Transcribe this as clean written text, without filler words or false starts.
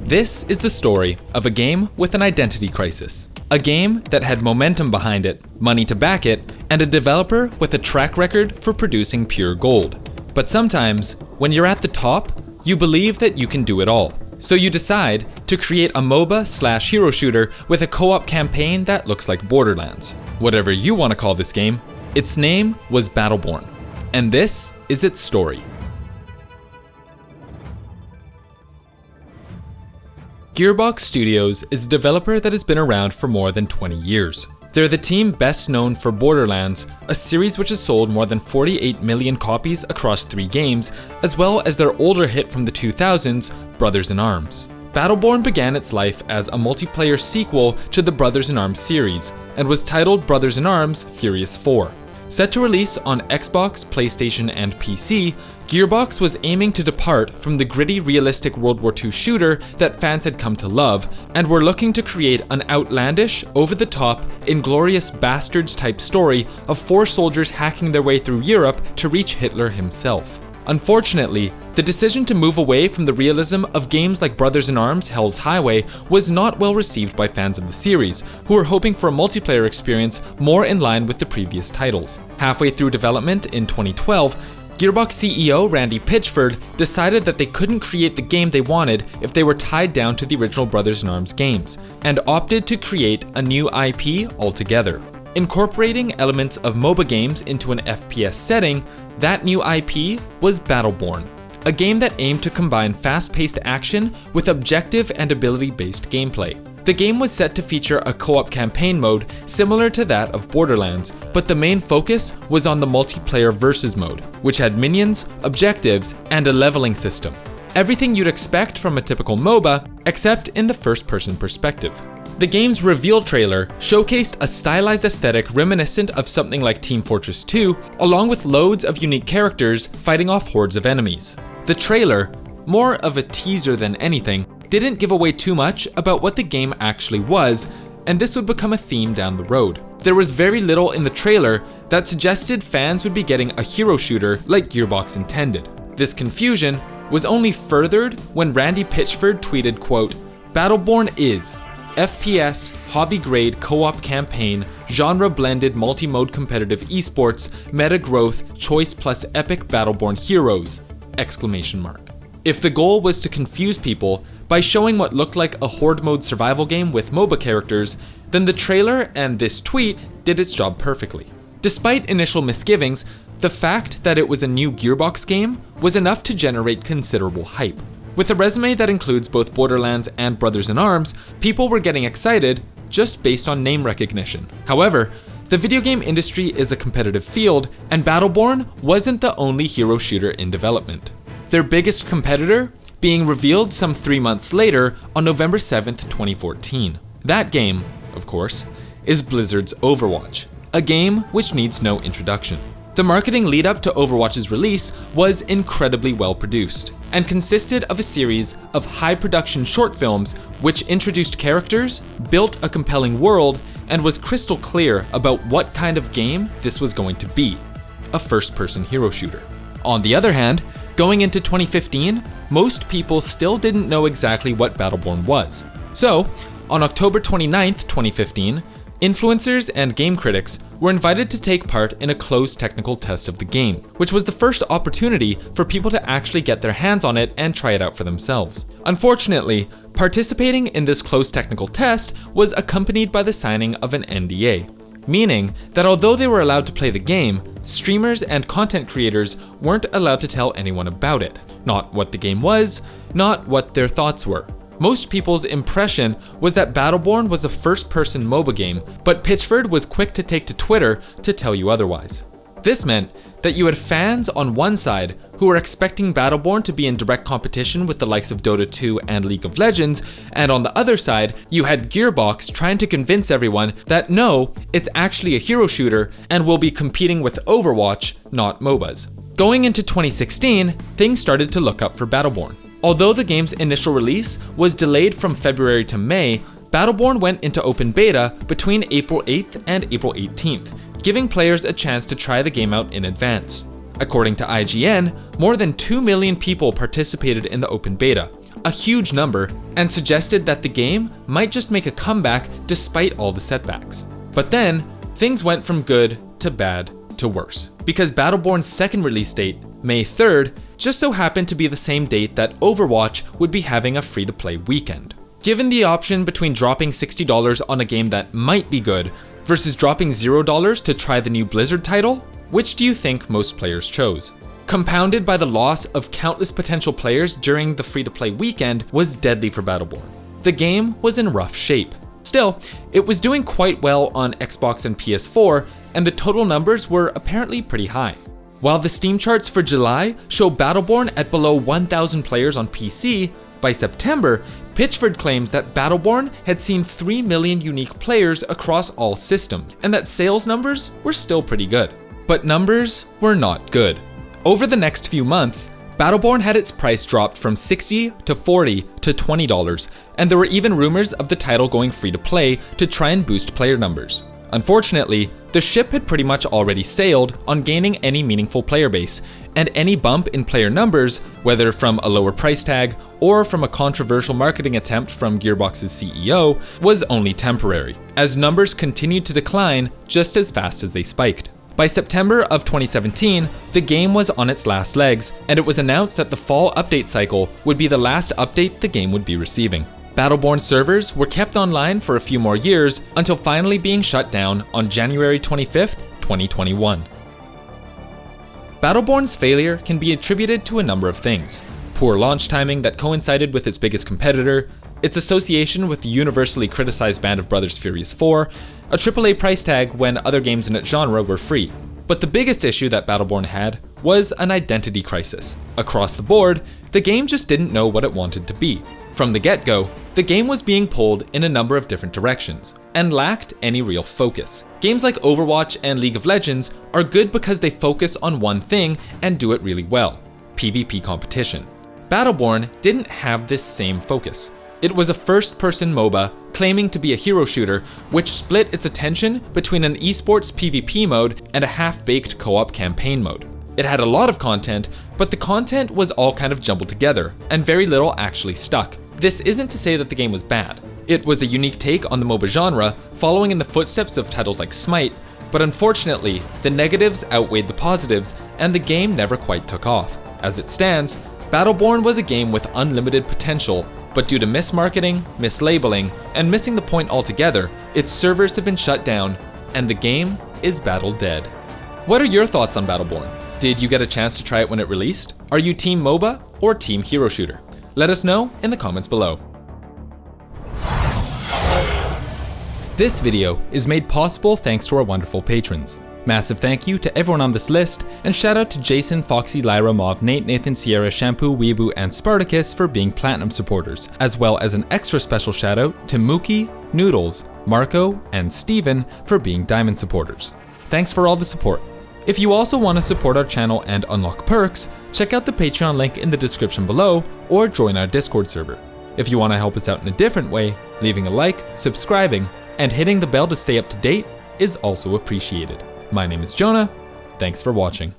This is the story of a game with an identity crisis. A game that had momentum behind it, money to back it, and a developer with a track record for producing pure gold. But sometimes, when you're at the top, you believe that you can do it all. So you decide to create a MOBA/hero shooter with a co-op campaign that looks like Borderlands. Whatever you want to call this game, its name was Battleborn. And this is its story. Gearbox Studios is a developer that has been around for more than 20 years. They're the team best known for Borderlands, a series which has sold more than 48 million copies across 3 games, as well as their older hit from the 2000s, Brothers in Arms. Battleborn began its life as a multiplayer sequel to the Brothers in Arms series, and was titled Brothers in Arms Furious 4. Set to release on Xbox, PlayStation, and PC, Gearbox was aiming to depart from the gritty, realistic World War II shooter that fans had come to love, and were looking to create an outlandish, over-the-top, Inglourious Bastards type story of 4 soldiers hacking their way through Europe to reach Hitler himself. Unfortunately, the decision to move away from the realism of games like Brothers in Arms Hell's Highway was not well received by fans of the series, who were hoping for a multiplayer experience more in line with the previous titles. Halfway through development in 2012, Gearbox CEO Randy Pitchford decided that they couldn't create the game they wanted if they were tied down to the original Brothers in Arms games, and opted to create a new IP altogether. Incorporating elements of MOBA games into an FPS setting, that new IP was Battleborn, a game that aimed to combine fast-paced action with objective and ability-based gameplay. The game was set to feature a co-op campaign mode similar to that of Borderlands, but the main focus was on the multiplayer versus mode, which had minions, objectives, and a leveling system. Everything you'd expect from a typical MOBA, except in the first-person perspective. The game's reveal trailer showcased a stylized aesthetic reminiscent of something like Team Fortress 2, along with loads of unique characters fighting off hordes of enemies. The trailer, more of a teaser than anything, didn't give away too much about what the game actually was, and this would become a theme down the road. There was very little in the trailer that suggested fans would be getting a hero shooter like Gearbox intended. This confusion was only furthered when Randy Pitchford tweeted, quote, "Battleborn is FPS, hobby-grade co-op campaign, genre-blended multi-mode competitive esports, meta-growth, choice plus epic Battleborn heroes!" Exclamation mark. If the goal was to confuse people by showing what looked like a horde mode survival game with MOBA characters, then the trailer and this tweet did its job perfectly. Despite initial misgivings, the fact that it was a new Gearbox game was enough to generate considerable hype. With a resume that includes both Borderlands and Brothers in Arms, people were getting excited just based on name recognition. However, the video game industry is a competitive field, and Battleborn wasn't the only hero shooter in development. Their biggest competitor being revealed some 3 months later on November 7th, 2014. That game, of course, is Blizzard's Overwatch, a game which needs no introduction. The marketing lead up to Overwatch's release was incredibly well produced, and consisted of a series of high production short films which introduced characters, built a compelling world, and was crystal clear about what kind of game this was going to be: a first-person hero shooter. On the other hand, going into 2015, most people still didn't know exactly what Battleborn was. So, on October 29th, 2015, influencers and game critics were invited to take part in a closed technical test of the game, which was the first opportunity for people to actually get their hands on it and try it out for themselves. Unfortunately, participating in this closed technical test was accompanied by the signing of an NDA, meaning that although they were allowed to play the game, streamers and content creators weren't allowed to tell anyone about it. Not what the game was, not what their thoughts were. Most people's impression was that Battleborn was a first-person MOBA game, but Pitchford was quick to take to Twitter to tell you otherwise. This meant that you had fans on one side who were expecting Battleborn to be in direct competition with the likes of Dota 2 and League of Legends, and on the other side, you had Gearbox trying to convince everyone that no, it's actually a hero shooter and will be competing with Overwatch, not MOBAs. Going into 2016, things started to look up for Battleborn. Although the game's initial release was delayed from February to May, Battleborn went into open beta between April 8th and April 18th, giving players a chance to try the game out in advance. According to IGN, more than 2 million people participated in the open beta, a huge number, and suggested that the game might just make a comeback despite all the setbacks. But then, things went from good to bad to worse, because Battleborn's second release date, May 3rd, just so happened to be the same date that Overwatch would be having a free-to-play weekend. Given the option between dropping $60 on a game that might be good versus dropping $0 to try the new Blizzard title, which do you think most players chose? Compounded by the loss of countless potential players during the free-to-play weekend was deadly for Battleborn. The game was in rough shape. Still, it was doing quite well on Xbox and PS4, and the total numbers were apparently pretty high. While the Steam charts for July show Battleborn at below 1,000 players on PC, by September, Pitchford claims that Battleborn had seen 3 million unique players across all systems, and that sales numbers were still pretty good. But numbers were not good. Over the next few months, Battleborn had its price dropped from $60 to $40 to $20, and there were even rumors of the title going free to play to try and boost player numbers. Unfortunately, the ship had pretty much already sailed on gaining any meaningful player base, and any bump in player numbers, whether from a lower price tag or from a controversial marketing attempt from Gearbox's CEO, was only temporary, as numbers continued to decline just as fast as they spiked. By September of 2017, the game was on its last legs, and it was announced that the fall update cycle would be the last update the game would be receiving. Battleborn servers were kept online for a few more years until finally being shut down on January 25th, 2021. Battleborn's failure can be attributed to a number of things: poor launch timing that coincided with its biggest competitor, its association with the universally criticized Band of Brothers Furious 4, a AAA price tag when other games in its genre were free. But the biggest issue that Battleborn had was an identity crisis. Across the board, the game just didn't know what it wanted to be. From the get-go, the game was being pulled in a number of different directions, and lacked any real focus. Games like Overwatch and League of Legends are good because they focus on one thing and do it really well: PvP competition. Battleborn didn't have this same focus. It was a first-person MOBA claiming to be a hero shooter, which split its attention between an esports PvP mode and a half-baked co-op campaign mode. It had a lot of content, but the content was all kind of jumbled together, and very little actually stuck. This isn't to say that the game was bad. It was a unique take on the MOBA genre, following in the footsteps of titles like Smite, but unfortunately, the negatives outweighed the positives, and the game never quite took off. As it stands, Battleborn was a game with unlimited potential, but due to mismarketing, mislabeling, and missing the point altogether, its servers have been shut down, and the game is battle dead. What are your thoughts on Battleborn? Did you get a chance to try it when it released? Are you team MOBA or team hero shooter? Let us know in the comments below. This video is made possible thanks to our wonderful patrons. Massive thank you to everyone on this list, and shout out to Jason, Foxy, Lyra, Mauve, Nate, Nathan, Sierra, Shampoo, Weeboo, and Spartacus for being platinum supporters, as well as an extra special shout out to Mookie, Noodles, Marco, and Steven for being diamond supporters. Thanks for all the support. If you also want to support our channel and unlock perks, check out the Patreon link in the description below or join our Discord server. If you want to help us out in a different way, leaving a like, subscribing, and hitting the bell to stay up to date is also appreciated. My name is Jonah. Thanks for watching.